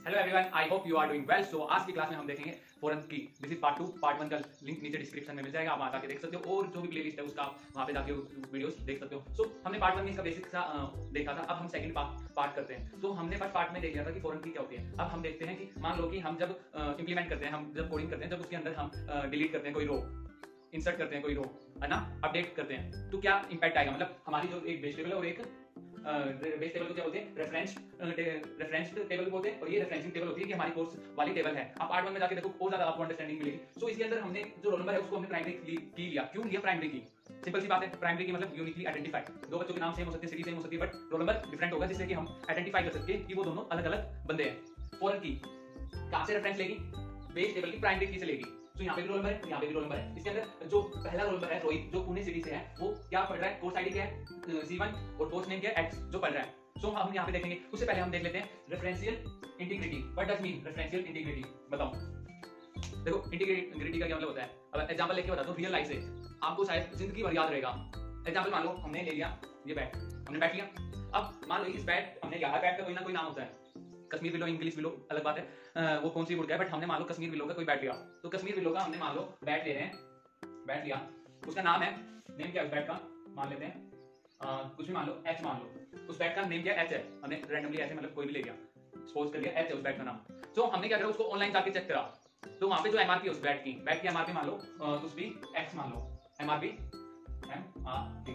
Hello everyone, I hope you are doing well. So आज की class में हम देखेंगे फोरन की। This is part 2। पार्ट 1 का लिंक नीचे डिस्क्रिप्शन में मिल जाएगा, आप वहां जाके देख सकते हो और जो भी प्लेलिस्ट है उसका आप वहां पे जाके वीडियोस देख सकते हो। सो हमने पार्ट 1 में इसका बेसिक सा देखा था। अब हम सेकंड पार्ट करते हैं। तो हमने फर्स्ट पार्ट में देख लिया था कि फोरन की क्या होती है। अब हम देखते हैं कि मान लो कि हम जब इंप्लीमेंट करते हैं, हम जब कोडिंग करते हैं, जब उसके अंदर हम डिलीट करते हैं कोई रो, इंसर्ट करते हैं कोई रो, है ना, अपडेट करते हैं, तो क्या इंपैक्ट आएगा। मतलब हमारी जो एक बेस टेबल है और एक बेस टेबल को क्या बोलते हैं, रेफरेंस टेबल बोलते हैं, और ये रेफरेंसिंग टेबल होती है कि हमारी कोर्स वाली टेबल है। आप पार्ट 1 में जाके देखो, बहुत ज्यादा आपको अंडरस्टैंडिंग मिलेगी। सो इसके अंदर हमने जो रोल नंबर है उसको हमने प्राइमरी की लिया। क्यों लिया प्राइमरी की? सिंपल सी बात है, प्राइमरी की मतलब यूनिकली आइडेंटिफाइड। दो बच्चों के नाम सेम हो सकते हैं, सिटी सेम हो सकती है, बट रोल नंबर डिफरेंट होगा, जिससे कि हम आइडेंटिफाई कर सकते हैं कि वो दोनों अलग अलग बंदे हैं। फॉरन की कहां से रेफरेंस लेगी? बेस टेबल की प्राइमरी की से लेगी। तो यहाँ पे भी रोल नंबर है, यहाँ पे भी रोल नंबर है। इसके अंदर जो पहला रोल नंबर है रोहित, जो पुणे सिटी से है, वो क्या पढ़ रहा है, कोर्स आईडी क्या है C1 और कोर्स नेम क्या है X, जो पढ़ रहा है। सो हम यहाँ पे देखेंगे। उससे पहले हम देख लेते हैं referential integrity. What does mean referential integrity? बताओ। देखो, इंटीग्रिटी का क्या मतलब होता है। अब एग्जांपल लेके बताता हूँ रियल लाइफ से, आपको शायद जिंदगी भर याद रहेगा। एग्जांपल मान लो हमने ले लिया ये बैट, हमने बैट लिया। अब मान लो इस बैट हमने लिया, हर बैट का कोई ना कोई नाम होता है। कश्मीर विलो, इंग्लिश विलो अलग बात है, वो कौन सी वुड का है, बट हमने मान लो कश्मीर विलो का कोई बैट लिया। तो कश्मीर विलो का हमने मान लो बैट ले रहे हैं, बैट लिया, उसका नाम है, नेम क्या है उस बैट का, मान लेते हैं कुछ भी मान लो, एच मान लो। उस बैट का नेम क्या है, एच है। हमने रैंडमली ऐसे मतलब कोई भी ले लिया, सपोज कर लिया एच है उस बैट का नाम। तो हमने क्या करा, उसको ऑनलाइन जाके चेक करा। तो वहां पे जो एमआरपी है उस बैट की एमआरपी मान लो कुछ भी एक्स मान लो, एमआरपी एमआरपी,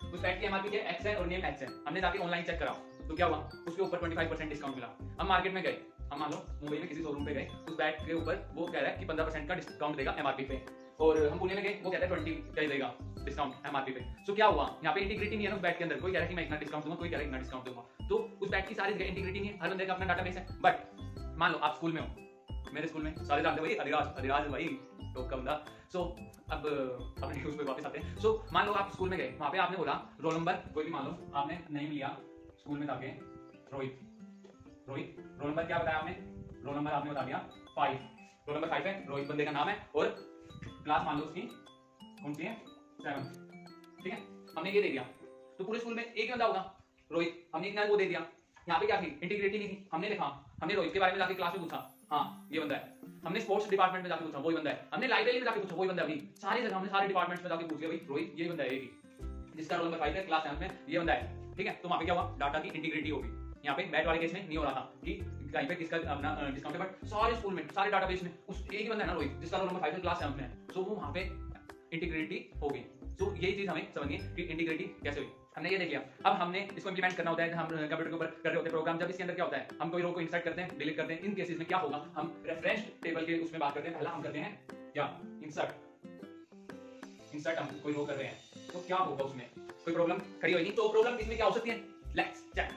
उस बैट की एमआरपी क्या एक्स है और नेम एक्स है। हमने जाके ऑनलाइन चेक करा, तो क्या हुआ, उसके ऊपर 25% डिस्काउंट मिला। हम मार्केट में गए, हम मान लो मुंबई में किसी शोरूम पे गए, उस बैट के ऊपर वो कह रहा है कि 15% का डिस्काउंट देगा एमआरपी पे, और हम पुणे में गए, वो कहता है 20 का देगा डिस्काउंट एमआरपी पे। सो क्या हुआ, यहाँ पे इंटीग्रिटी नहीं है ना उस बैट के अंदर। कोई कह रहा है कि मैं इतना डिस्काउंट दूंगा, कोई कह रहा है इतना डिस्काउंट दूंगा। तो उस बैट की सारी जगह इंटीग्रिटी नहीं है, हर बंदे का अपना डाटाबेस है। बट मान लो आप स्कूल में हो, मेरे स्कूल में सारे जानते भाई, अधिराज भाई टॉप का बंदा। सो अब अपने न्यूज़ पे वापस आते हैं। सो मान लो आप स्कूल में गए, वहां पे आपने बोला रोल नंबर कोई भी मान लो, आपने नेम लिया स्कूल में जाके रोहित। रोल नंबर क्या बताया आपने? रोल नंबर आपने बता दिया 5। रोल नंबर 5 है, रोहित बंदे का नाम है, और क्लास मान लो उसकी कौन सी है, 7। ठीक है, हमने ये दे दिया। तो पूरे स्कूल में एक ही बंदा होगा रोहित, हमने एक वो दे दिया। यहाँ पे क्या थी, इंटीग्रिटी नहीं थी। हमने लिखा, हमने रोहित के बारे में जाके क्लास में पूछा, हाँ ये बंदा है। हमने स्पोर्ट्स डिपार्टमेंट में जाके पूछा, वही बंदा है। हमने लाइब्रेरी में जाके पूछा, वही बंदा है। अभी सारी जगह हमने सारे डिपार्टमेंट्स में जाके पूछ लिया, भाई रोहित ये बंदा है, जिसका रोल नंबर 5 है, क्लास 7 में ये बंदा है। ठीक है, तो वहां पे क्या हुआ, डाटा की इंटीग्रिटी होगी। यहाँ पे बैट वाले केस में नहीं हो रहा था कि कहीं पे किसका अपना डिस्काउंट है, बट सारे स्कूल में, सारे डाटाबेस में उस एक ही बंदा है ना रोहित, जिसका रोल नंबर 5 है, क्लास 7 में है। सो वो वहां पे इंटीग्रिटी हो गई। सो यही चीज हमें समझिए कि इंटीग्रिटी कैसे हुई। हमने ये देख लिया। अब हमने इसको इंप्लीमेंट करना होता है, हम कंप्यूटर के ऊपर कर रहे होते हैं प्रोग्राम। जब इसके अंदर क्या होता है, हम कोई रो को इंसर्ट करते हैं, डिलीट करते हैं। इन केसेस में क्या होगा, हम रेफरेंस टेबल के उसमें बात करते हैं। पहला हम करते हैं क्या, इंसर्ट हम कोई रो कर रहे हैं, तो क्या होगा, उसमें कोई प्रॉब्लम खड़ी होगी। तो प्रॉब्लम इसमें क्या हो सकती है, लेट्स चेक।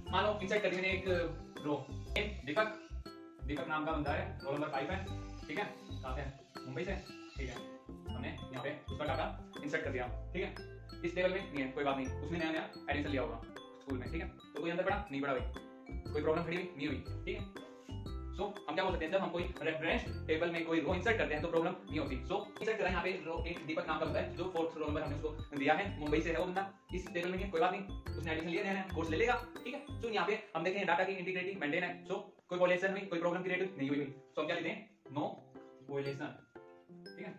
मान लो इंसर्ट करने में एक रो, दीपक नाम का बंदा है, रोल नंबर 5 है। ठीक है, कहां से है, मुंबई से। ठीक है, हमने यहाँ पे उसका डाटा इंसर्ट कर दिया। ठीक है, इस टेबल में नहीं है, कोई बात नहीं, उसने नया एडिशन लिया होगा स्कूल में। ठीक है, तो कोई अंदर पड़ा नहीं पड़ा भाई, कोई प्रॉब्लम खड़ी हुई नहीं हुई। ठीक है, सो हम क्या बोल सकते हैं, जब हम कोई रेफरेंस टेबल में कोई रो इंसर्ट करते हैं तो प्रॉब्लम नहीं होती। सो इंसर्ट करा यहाँ पे रो, एक दीपक नाम का बंदा है, जो 4th रोल नंबर हमने उसको दिया है, मुंबई से है वो बंदा, इस टेबल में नहीं है, कोई बात नहीं, उसने एडिशन लिया नया कोर्स ले लेगा। ठीक है, सो यहाँ पे हम देखें डाटा की इंटीग्रिटी मेंटेन है। सो कोई वॉयलेशन हुई, कोई प्रॉब्लम क्रिएट नहीं हुई। सो हम क्या लेते हैं, नो वॉयलेशन। ठीक है,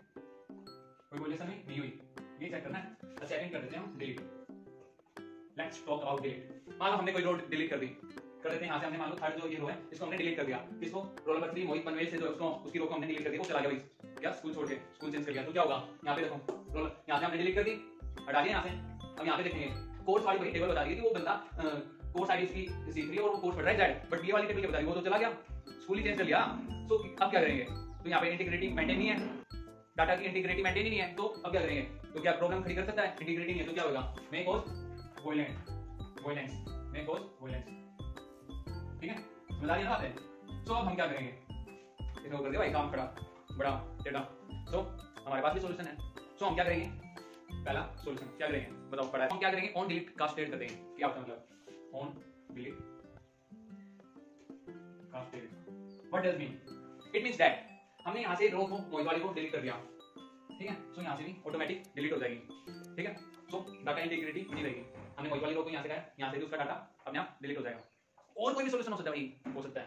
कोई वॉयलेशन नहीं हुई, ये चेक करना है। सेकंड कर देते हैं हम delete. Let's talk about delete. मान लो हमने कोई रो डिलीट कर दी, कर देते हैं। यहाँ से हमने मान लो थर्ड जो ये रो है, इसको हमने डिलीट कर दिया। इसको रोल नंबर 3 मोहित पनवेल से जो उसको उसकी रो को हमने डिलीट कर दिया, वो चला गया भाई, क्या स्कूल छोड़ के स्कूल चेंज कर गया। तो क्या होगा, यहाँ पे देखो रोल यहाँ से हमने डिलीट कर दी, हटा दिया यहाँ से। अब यहाँ पे देखेंगे कोर्स वाली वही टेबल बता रही है कि वो बंदा कोर्स आईडी उसकी C3 और वो कोर्स पढ़ रहा है जेड, बट ये वाली टेबल क्या बता रही है, वो तो चला गया, स्कूल ही चेंज कर लिया। सो अब क्या करेंगे, तो यहाँ पे इंटीग्रिटी मेंटेन नहीं है, डाटा की इंटीग्रिटी मेंटेन ही नहीं है, तो अब क्या करेंगे, तो क्या प्रॉब्लम खड़ी कर सकता है, इंटीग्रिटी नहीं है, तो क्या होगा, may cause violence, may cause violence. ठीक है, समझ आ रही है बात है। सो अब हम क्या करेंगे, इसको कर दिया भाई काम खड़ा बड़ा टेढ़ा। सो हमारे पास भी सॉल्यूशन है। सो हम क्या करेंगे, पहला सॉल्यूशन क्या करेंगे बताओ, पढ़ा है। हम क्या करेंगे, ऑन डिलीट कास्टेड कर देंगे। क्या होता है मतलब, on delete casted, what does mean, it means that हमने यहां से रो को मोहित वाली को डिलीट कर दिया। ठीक है, सो यहां से भी ऑटोमेटिक डिलीट हो जाएगी। ठीक है, सो डाटा इंटीग्रिटी नहीं रहेगी। हमने मोहित वाली रो को यहां से कहा, यहां से भी उसका डाटा अपने आप डिलीट हो जाएगा। और कोई भी सॉल्यूशन हो सकता है भाई, हो सकता है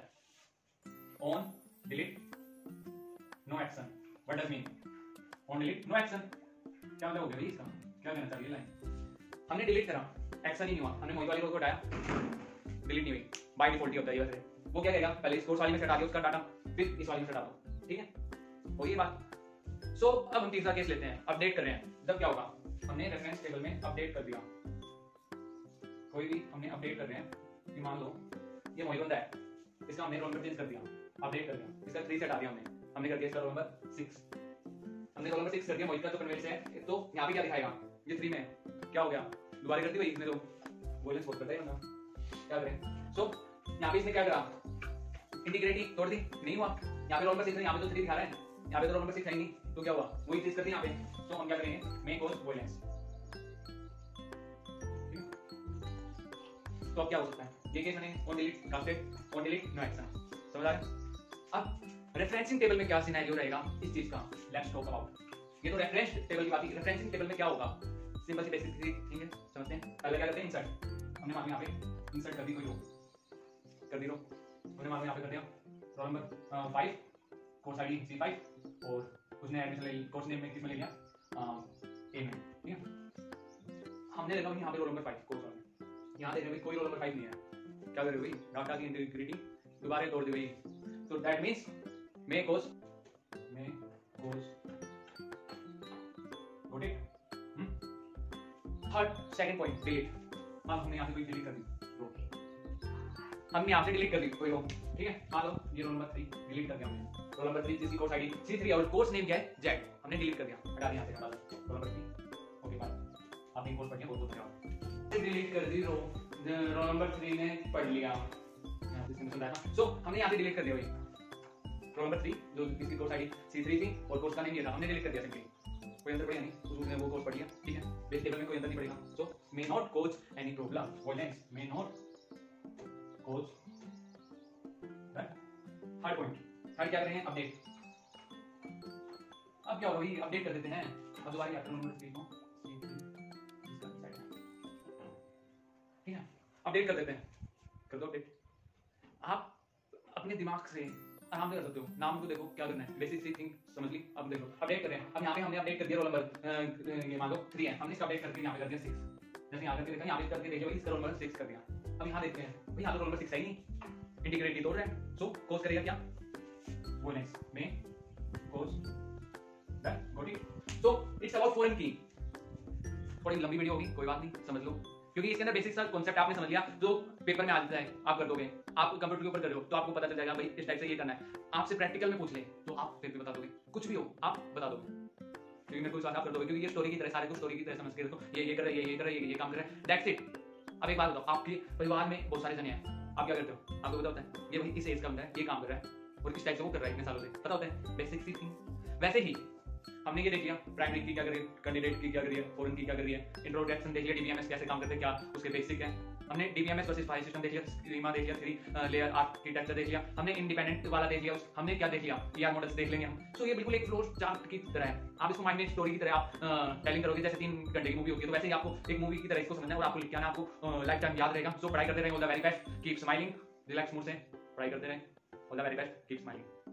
on delete no action, what does mean on delete no action, क्या मतलब हो गया भाई इसका, क्या कहना चाहिए लाइन, हमने डिलीट करा, एक्शन ही नहीं हुआ, हमने मोहित वाली रो को हटाया, डिलीट नहीं हुई, बाय डिफॉल्ट ही होता है वैसे, वो क्या कहेगा पहले इस कोर्स वाली में से हटा दिया उसका डाटा, फिर इस वाली में से हटा दो, ठीक है, हो ये बात। सो अब हम तीसरा केस लेते हैं, अपडेट कर रहे हैं, तब क्या होगा, हमने रेफरेंस टेबल में अपडेट कर दिया, कोई भी हमने अपडेट कर रहे हैं कि मान लो ये मोहित बंदा है, इसका हमने रोल नंबर चेंज कर दिया, अपडेट कर दिया, इसका 3 से हटा दिया हमने कर दिया इसका रोल नंबर 6, हमने रोल नंबर 6 कर दिया, मोहित का तो कन्वेंस है, तो यहाँ पे क्या दिखाएगा, ये 3 में क्या हो गया, दोबारा कर दी भाई इसने, तो वॉयलेंस बहुत करता है बंदा, क्या करें। सो यहाँ पे इसने क्या करा, इंटीग्रिटी तोड़ दी, नहीं हुआ, यहाँ पे रोल नंबर 6 है, यहाँ पे तो 3 दिखा रहा है, यहाँ पे तो रोल नंबर 6 है नहीं, तो क्या हुआ, वही चीज करती है यहाँ पे, तो हम क्या करेंगे, मेक कॉज वॉयलेंस, तो अब क्या हो सकता है, ये केस मैंने on delete cascade, on delete no action, समझ आ रहा है। अब रेफरेंसिंग टेबल में क्या सिनेरियो रहेगा इस चीज का, लेट्स टॉक अबाउट, ये तो रेफरेंस टेबल की बात है, रेफरेंसिंग टेबल में क्या होगा, सिंपल सी बेसिक थिंग है, समझते हैं। पहले क्या करते हैं, इंसर्ट, हमने मान लिया यहाँ पे इंसर्ट कर दी, कोई रो कर दी, रो हमने मान लिया यहाँ पे कर दिया roll number 5, course ID C5 और उसने एडमिशन ले, कोर्स नेम में किसमें ले लिया, ए में, ठीक है, हमने देखा यहाँ पे रोल नंबर 5 कोर्स वाला, यहाँ देख रहे कोई रोल नंबर 5 नहीं है, क्या कर रहे हो भाई, डाटा की इंटीग्रिटी दोबारा तोड़ दी भाई, तो that means may course got it. Third second point, delete, मान हमने यहाँ से कोई डिलीट कर दी रो, हमने यहाँ से डिलीट कर दी कोई रो, ठीक है, मान लो ये रोल नंबर 3 डिलीट कर दिया हमने, रोल नंबर 3 जिसकी कोर्स आईडी C3 और कोर्स नेम क्या है जेड, हमने डिलीट कर दिया, हटा दिया यहाँ से, हटा दो रोल नंबर 3, ओके बाय, आपने कोर्स पढ़ लिया, बहुत अच्छा, डिलीट कर दी रो, रोल नंबर 3 ने पढ़ लिया, यहाँ से सिंपल है, सो हमने यहाँ से डिलीट कर दिया भाई रोल नंबर 3 जो इसकी कोर्स आईडी C3 थी और कोर्स का नेम ये था, हमने डिलीट कर दिया सिंपली, कोई अंतर पड़ेगा नहीं, उसने वो कोर्स पढ़ लिया, ठीक है, बेस टेबल में कोई अंतर नहीं पड़ेगा, so may not cause any problem, violence may not cause, third point, third क्या करेंगे, अपडेट, अब क्या होगा भाई, अपडेट कर देते हैं, अब दोबारा याद करो नंबर 3 को ठीक है, अपडेट कर देते हैं, कर दो अपडेट, आप अपने दिमाग से आराम से कर सकते हो, नाम को देखो क्या करना है, बेसिक सी थिंग समझ ली, अब देखो अपडेट कर रहे हैं, अब यहाँ पे हमने अपडेट कर दिया रोल नंबर ये मान लो 3 है, हमने इसका अपडेट करके यहाँ पे कर दिया 6, जैसे यहाँ करके देखा, यहाँ पे करके देखिए भाई इसका रोल नंबर 6 कर दिया, अब यहाँ देखते हैं भाई यहाँ तो रोल नंबर 6 है ही नहीं, इंटीग्रिटी तोड़ रहे हैं, सो कोर्स करेगा क्या, वॉयलेंस में course that got it, so it's about foreign की, थोड़ी लंबी वीडियो होगी कोई बात नहीं, समझ लो, क्योंकि इसके अंदर बेसिक सा कॉन्सेप्ट आपने समझ लिया, जो पेपर में आ जाता है आप कर दोगे, आप कंप्यूटर के ऊपर कर रहे हो तो आपको पता चल जाएगा भाई इस टाइप से ये करना है, आपसे प्रैक्टिकल में पूछ ले तो आप फिर भी बता दोगे, कुछ भी हो आप बता दोगे, क्योंकि मेरे को विश्वास आप कर दोगे, क्योंकि ये स्टोरी की तरह, सारे को स्टोरी की तरह समझ के रखो, ये कर रहा है, ये कर रहा है, ये काम कर रहा है, दैट्स इट। अब एक बात बताओ, आपके परिवार में बहुत सारे जने हैं, आप क्या करते हो, आपको पता होता है ये भाई इस एज का बंदा है, ये काम कर रहा है और किस टाइप से वो कर रहा है इतने सालों से, पता होता है बेसिक सी थिंग। वैसे ही हमने ये देख लिया प्राइमरी की क्या करी, कैंडिडेट की क्या करी है, फॉरेन की क्या करी है, इंट्रोडक्शन देख लिया, डीबीएमएस कैसे काम करते हैं, क्या उसके बेसिक है, हमने डीबीएमएस वर्सेस फाइल सिस्टम देख लिया, स्कीमा देख लिया, 3 लेयर आर्किटेक्चर देख लिया, हमने इंडिपेंडेंट वाला देख लिया, हमने क्या देख लिया, ईआर मॉडल्स देख लेंगे हम। सो ये बिल्कुल एक फ्लो चार्ट की तरह है, आप इसको माइंड में स्टोरी की तरह आप टेलिंग करोगे, जैसे 3 घंटे की मूवी होती है तो वैसे ही आपको एक मूवी की तरह इसको समझना है और आपको लिख के आना, आपको लाइफ टाइम याद रहेगा। सो पढ़ाई करते रहें, all the very best, keep smiling, relax mood से पढ़ाई करते रहें, all the very best, keep smiling.